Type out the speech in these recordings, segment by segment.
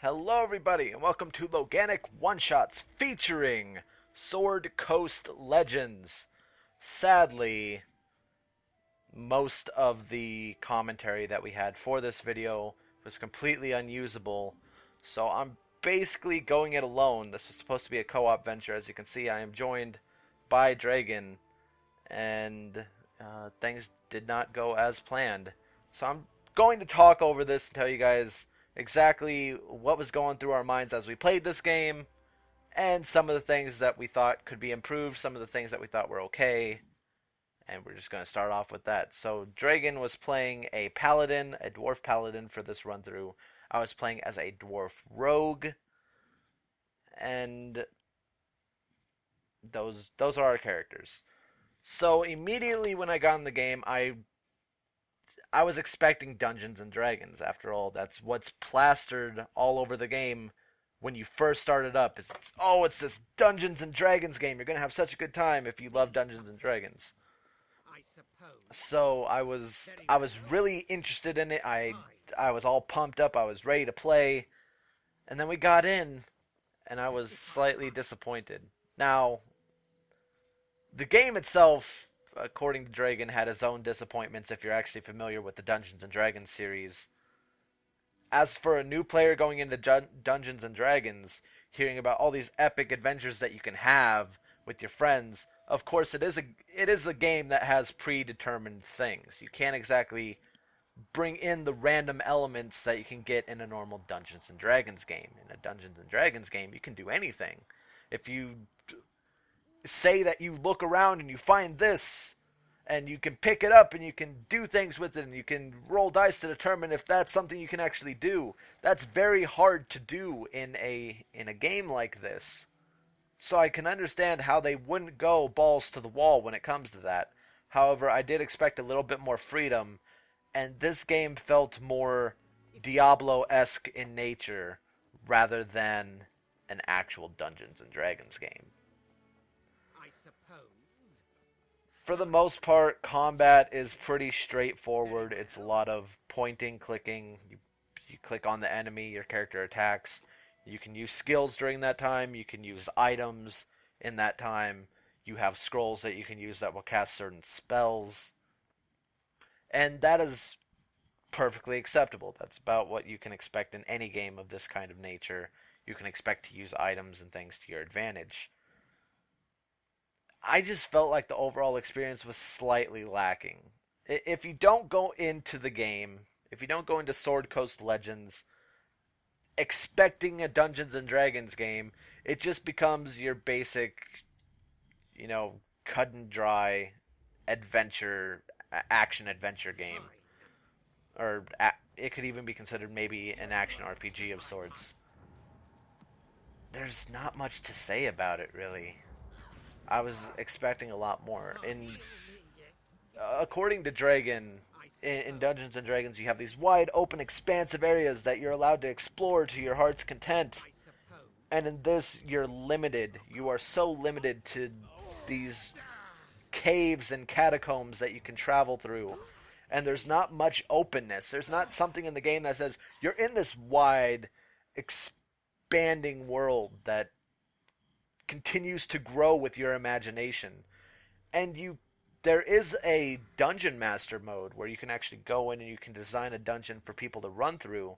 Hello everybody and welcome to Loganic One-Shots featuring Sword Coast Legends. Sadly, most of the commentary that we had for this video was completely unusable, so I'm basically going it alone. This was supposed to be a co-op venture. As you can see, I am joined by Dragon, and things did not go as planned. So I'm going to talk over this and tell you guys exactly what was going through our minds as we played this game, and some of the things that we thought could be improved, some of the things that we thought were okay, and we're just going to start off with that. So Dragon was playing a paladin, a dwarf paladin for this run through. I was playing as a dwarf rogue, and those are our characters. So immediately when I got in the game, I was expecting Dungeons and Dragons. After all, that's what's plastered all over the game when you first started up. It's this Dungeons and Dragons game. You're going to have such a good time if you love Dungeons and Dragons. So I was really interested in it. I was all pumped up. I was ready to play. And then we got in, and I was slightly disappointed. Now, the game itself, according to Dragon, had his own disappointments if you're actually familiar with the Dungeons & Dragons series. As for a new player going into Dungeons & Dragons, hearing about all these epic adventures that you can have with your friends, of course it is a game that has predetermined things. You can't exactly bring in the random elements that you can get in a normal Dungeons & Dragons game. In a Dungeons & Dragons game, you can do anything. If you say that you look around and you find this, and you can pick it up and you can do things with it, and you can roll dice to determine if that's something you can actually do. That's very hard to do in a game like this. So I can understand how they wouldn't go balls to the wall when it comes to that. However, I did expect a little bit more freedom, and this game felt more Diablo-esque in nature rather than an actual Dungeons & Dragons game. For the most part, combat is pretty straightforward. It's a lot of pointing, clicking. You click on the enemy, your character attacks. You can use skills during that time. You can use items in that time. You have scrolls that you can use that will cast certain spells. And that is perfectly acceptable. That's about what you can expect in any game of this kind of nature. You can expect to use items and things to your advantage. I just felt like the overall experience was slightly lacking. If you don't go into the game, if you don't go into Sword Coast Legends expecting a Dungeons and Dragons game, it just becomes your basic, cut and dry action adventure game. Or it could even be considered maybe an action RPG of sorts. There's not much to say about it, really. I was expecting a lot more. According to Dragon, in Dungeons & Dragons, you have these wide open expansive areas that you're allowed to explore to your heart's content. And in this, you're limited. You are so limited to these caves and catacombs that you can travel through. And there's not much openness. There's not something in the game that says, you're in this wide, expanding world that continues to grow with your imagination. And there is a dungeon master mode where you can actually go in and you can design a dungeon for people to run through,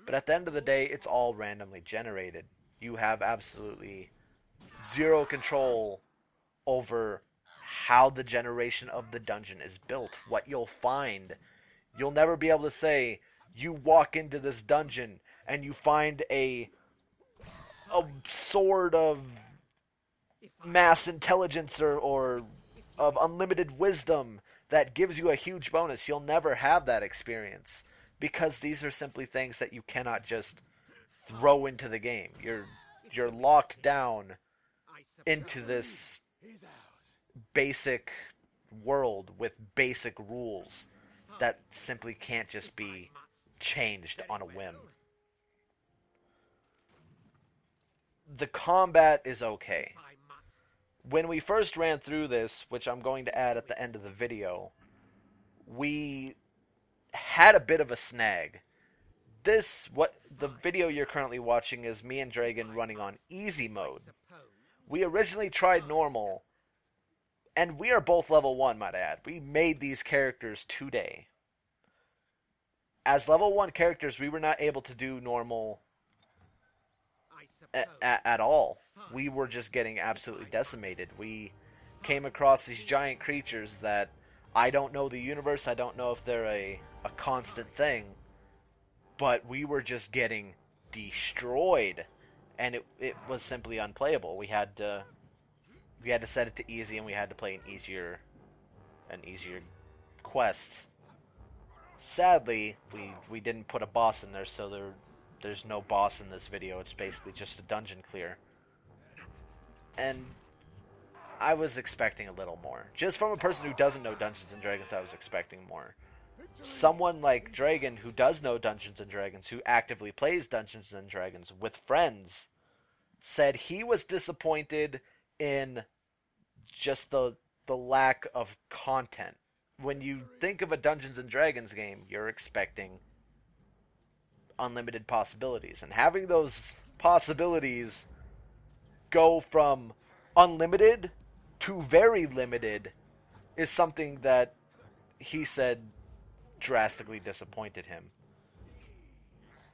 but at the end of the day it's all randomly generated. You have absolutely zero control over how the generation of the dungeon is built, what you'll find. You'll never be able to say you walk into this dungeon and you find a sword of mass intelligence or of unlimited wisdom that gives you a huge bonus. You'll never have that experience because these are simply things that you cannot just throw into the game. You're locked down into this basic world with basic rules that simply can't just be changed on a whim. The combat is okay. When we first ran through this, which I'm going to add at the end of the video, we had a bit of a snag what the video you're currently watching is me and Dragon running on easy mode. We originally tried normal, and we are both level 1, might I add. We made these characters today. As level 1 characters, we were not able to do normal at all. We were just getting absolutely decimated. We came across these giant creatures that I don't know the universe. I don't know if they're a constant thing. But we were just getting destroyed. And it was simply unplayable. We had to set it to easy, and we had to play an easier quest. Sadly, we didn't put a boss in there, so there's no boss in this video. It's basically just a dungeon clear. And I was expecting a little more. Just from a person who doesn't know Dungeons & Dragons, I was expecting more. Someone like Dragon, who does know Dungeons & Dragons, who actively plays Dungeons & Dragons with friends, said he was disappointed in just the lack of content. When you think of a Dungeons & Dragons game, you're expecting unlimited possibilities. And having those possibilities go from unlimited to very limited is something that he said drastically disappointed him.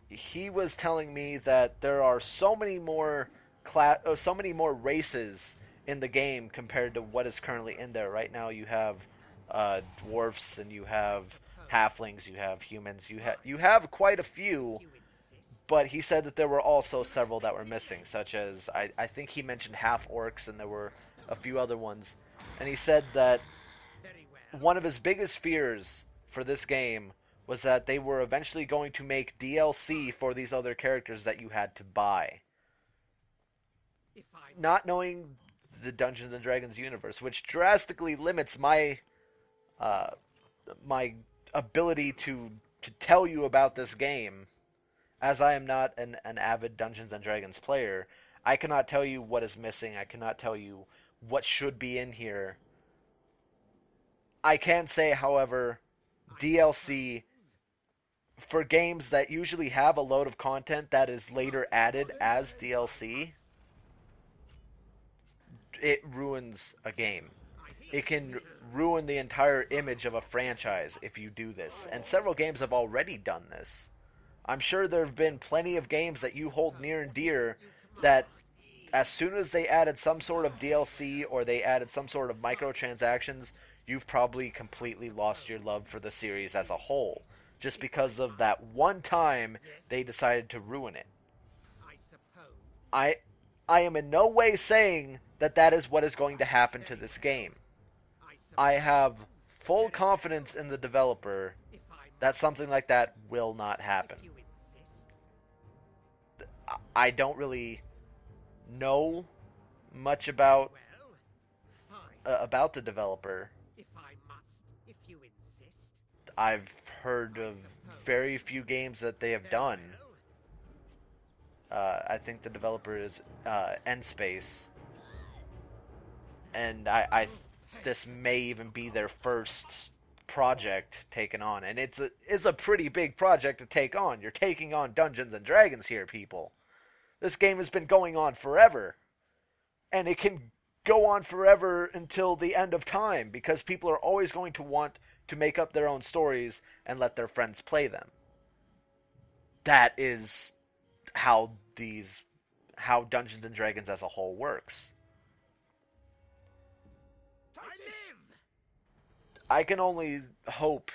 He was telling me that there are so many more races in the game compared to what is currently in there. Right now you have dwarfs, and you have halflings, you have humans, you have quite a few, but he said that there were also several that were missing, such as, I think he mentioned half-orcs, and there were a few other ones. And he said that one of his biggest fears for this game was that they were eventually going to make DLC for these other characters that you had to buy. Not knowing the Dungeons & Dragons universe, which drastically limits my ability to tell you about this game, as I am not an avid Dungeons & Dragons player. I cannot tell you what is missing. I cannot tell you what should be in here. I can say, however, DLC for games that usually have a load of content that is later added as DLC, it ruins a game. It can ruin the entire image of a franchise if you do this. And several games have already done this. I'm sure there have been plenty of games that you hold near and dear that as soon as they added some sort of DLC or they added some sort of microtransactions, you've probably completely lost your love for the series as a whole, just because of that one time they decided to ruin it. I am in no way saying that that is what is going to happen to this game. I have full confidence in the developer that something like that will not happen. I don't really know much about the developer. I've heard of very few games that they have done. I think the developer is N-Space, and this may even be their first project taken on, and it's a pretty big project to take on. You're taking on Dungeons and Dragons here, people. This game has been going on forever, and it can go on forever until the end of time, because people are always going to want to make up their own stories and let their friends play them. That is how Dungeons and Dragons as a whole works. I can only hope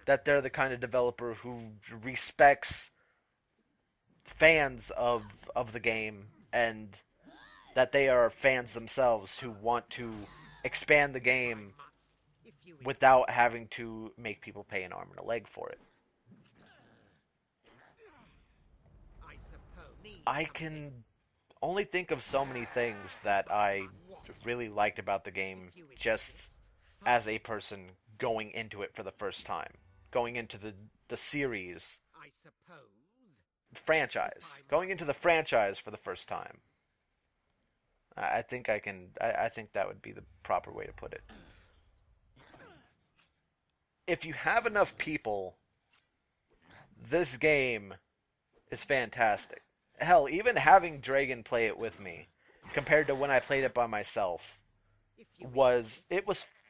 that they're the kind of developer who respects fans of the game, and that they are fans themselves who want to expand the game without having to make people pay an arm and a leg for it. I can only think of so many things that I really liked about the game just as a person going into it for the first time. Going into the series. Franchise. Going into the franchise for the first time. I think that would be the proper way to put it. If you have enough people This game is fantastic. Hell, even having Dragon play it with me, compared to when I played it by myself, was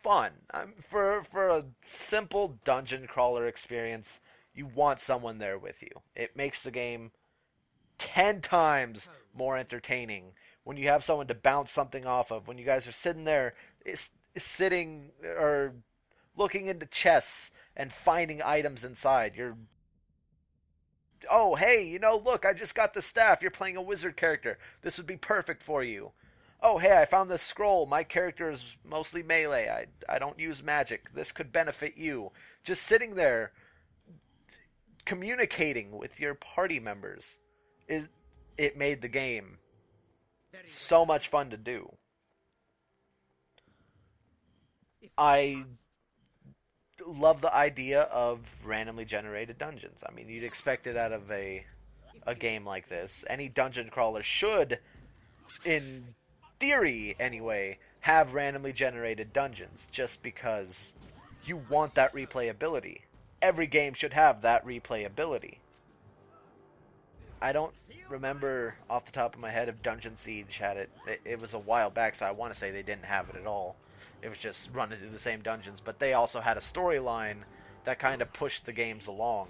fun. For a simple dungeon crawler experience, you want someone there with you. It makes the game 10 times more entertaining when you have someone to bounce something off of. When you guys are sitting there, sitting or looking into chests and finding items inside. Oh, hey, look, I just got the staff. You're playing a wizard character. This would be perfect for you. Oh, hey, I found this scroll. My character is mostly melee. I don't use magic. This could benefit you. Just sitting there communicating with your party members is it made the game so much fun to do. I love the idea of randomly generated dungeons. I mean, you'd expect it out of a game like this. Any dungeon crawler should, in theory anyway, have randomly generated dungeons just because you want that replayability. Every game should have that replayability. I don't remember off the top of my head if Dungeon Siege had it. It was a while back, so I want to say they didn't have it at all. It was just running through the same dungeons, but they also had a storyline that kind of pushed the games along.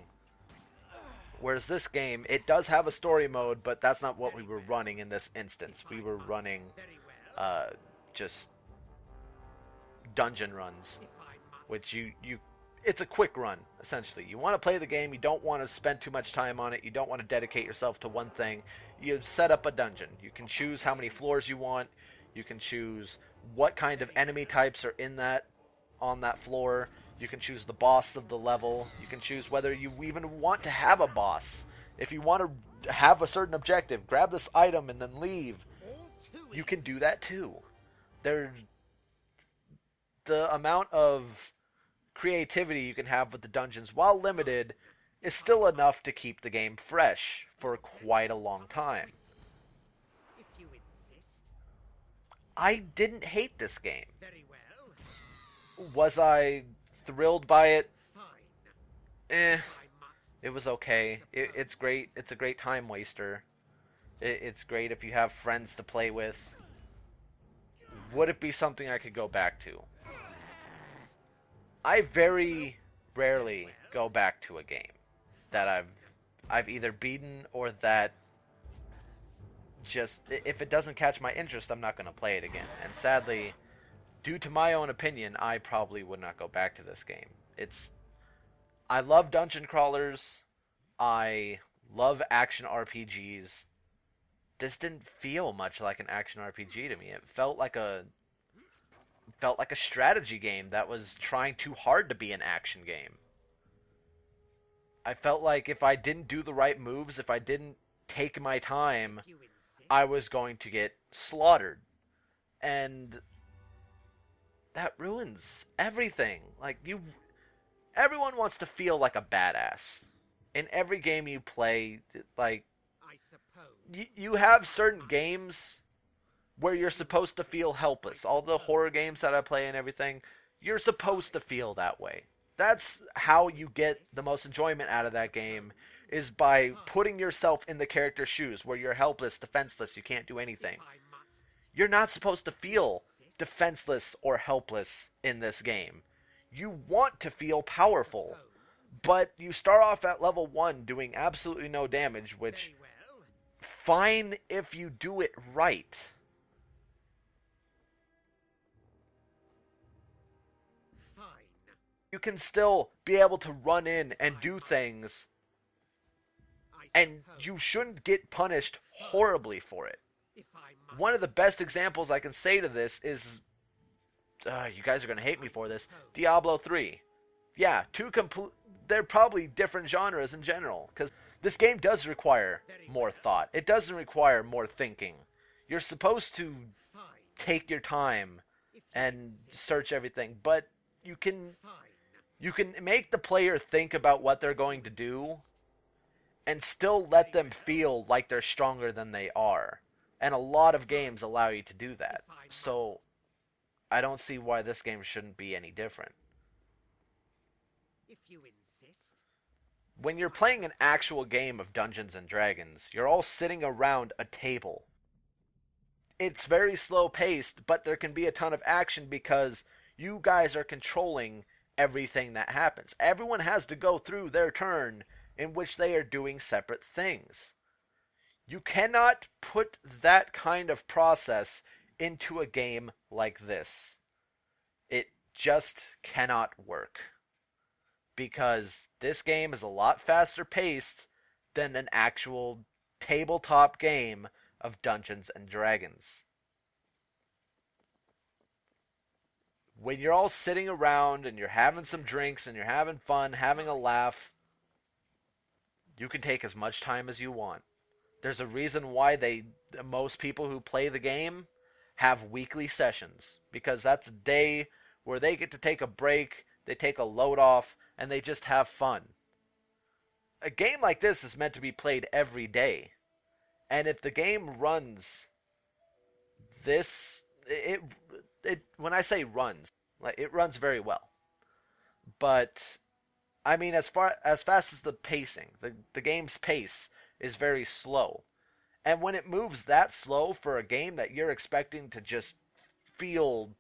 Whereas this game, it does have a story mode, but that's not what we were running in this instance. We were running just dungeon runs, which it's a quick run, essentially. You want to play the game, you don't want to spend too much time on it, you don't want to dedicate yourself to one thing. You set up a dungeon. You can choose how many floors you want, you can choose what kind of enemy types are on that floor, you can choose the boss of the level, you can choose whether you even want to have a boss. If you want to have a certain objective, grab this item and then leave, you can do that too. The amount of creativity you can have with the dungeons, while limited, is still enough to keep the game fresh for quite a long time. I didn't hate this game. Was I thrilled by it? It was okay. It's great. It's a great time waster. It's great if you have friends to play with. Would it be something I could go back to? I very rarely go back to a game that I've either beaten or that just, if it doesn't catch my interest, I'm not going to play it again. And sadly, due to my own opinion, I probably would not go back to this game. I love dungeon crawlers. I love action RPGs. This didn't feel much like an action RPG to me. It felt like a strategy game that was trying too hard to be an action game. I felt like if I didn't do the right moves, if I didn't take my time, I was going to get slaughtered. And that ruins everything. Everyone wants to feel like a badass. In every game you play, you have certain games where you're supposed to feel helpless. All the horror games that I play and everything, you're supposed to feel that way. That's how you get the most enjoyment out of that game, is by putting yourself in the character's shoes, where you're helpless, defenseless, you can't do anything. You're not supposed to feel defenseless or helpless in this game. You want to feel powerful, but you start off at level 1 doing absolutely no damage, which, fine if you do it right. You can still be able to run in and do things, and you shouldn't get punished horribly for it. One of the best examples I can say to this is, you guys are going to hate me for this, Diablo 3. Yeah, they're probably different genres in general, because this game does require more thought. It doesn't require more thinking. You're supposed to take your time and search everything, but you can make the player think about what they're going to do and still let them feel like they're stronger than they are. And a lot of games allow you to do that. So I don't see why this game shouldn't be any different. When you're playing an actual game of Dungeons and Dragons, you're all sitting around a table. It's very slow paced, but there can be a ton of action because you guys are controlling everything that happens. Everyone has to go through their turn in which they are doing separate things. You cannot put that kind of process into a game like this. It just cannot work. Because this game is a lot faster paced than an actual tabletop game of Dungeons and Dragons. When you're all sitting around and you're having some drinks and you're having fun, having a laugh, you can take as much time as you want. There's a reason why most people who play the game have weekly sessions, because that's a day where they get to take a break, they take a load off, and they just have fun. A game like this is meant to be played every day. And if the game runs this, when I say runs, like, it runs very well. But I mean, as fast as the pacing, the game's pace is very slow. And when it moves that slow for a game that you're expecting to just feel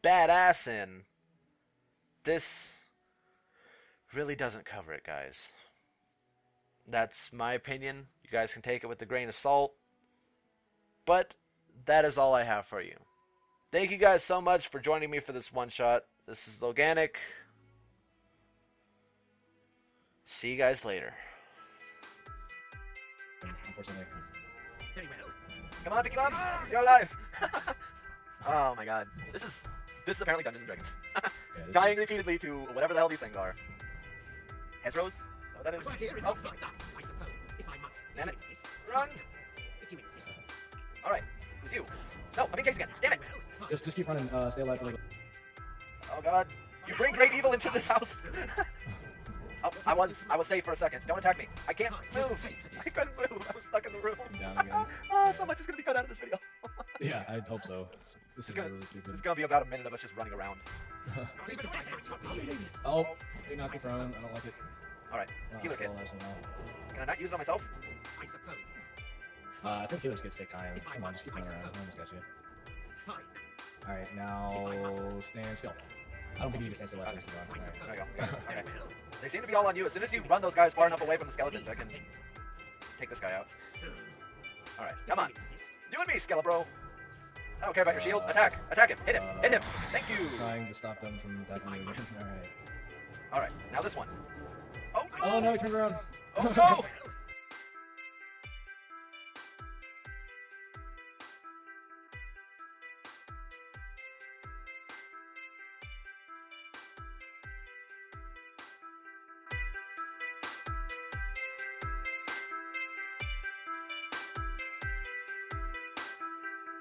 badass in, this really doesn't cover it, guys. That's my opinion. You guys can take it with a grain of salt. But that is all I have for you. Thank you guys so much for joining me for this one shot. This is Loganic. See you guys later. Unfortunately. Very well. Come on, Picky Mom! You're alive! Oh my god. This is apparently Dungeons and Dragons. Yeah, Dying repeatedly to whatever the hell these things are. Hezros? Is that what that is? Well, here is Oh, not like that, I suppose, if I must. Damn If it. you insist. Run! If you insist. Alright, who's you? No, I'm being chased again. Damn it! Very well. Just keep running. Stay alive for a little. Oh god. You bring great evil into this house! Oh, I was safe for a second. Don't attack me. I can't move. I couldn't move. I was stuck in the room. Down again. Oh, so much is gonna be cut out of this video. Yeah, I hope so. This is gonna- really stupid. It's gonna be about a minute of us just running around. Even if I can't stop you, you insist. Oh, they knocked me prone. I don't like it. Alright, Oh, healer I'm kit. still alive somehow. Can I not use it on myself? I suppose. I think healers kits take time. If I Come on, must, just keep I running around. I suppose. almost got you. Fine. Alright, If I now must. stand still. I don't think you can stand still after Okay. you run. I Alright. suppose. There we go. Very Okay. well. They seem to be all on you. As soon as you run those guys far enough away from the skeletons, I can Something. take this guy out. Alright, If come you on. insist. You and me, Skelebro. I don't care about your shield. Attack! Attack him! Hit him! Hit him! Thank you! Trying to stop them from attacking you again. Alright. Alright, now this one. Oh no! Oh no, he turned around. Oh no!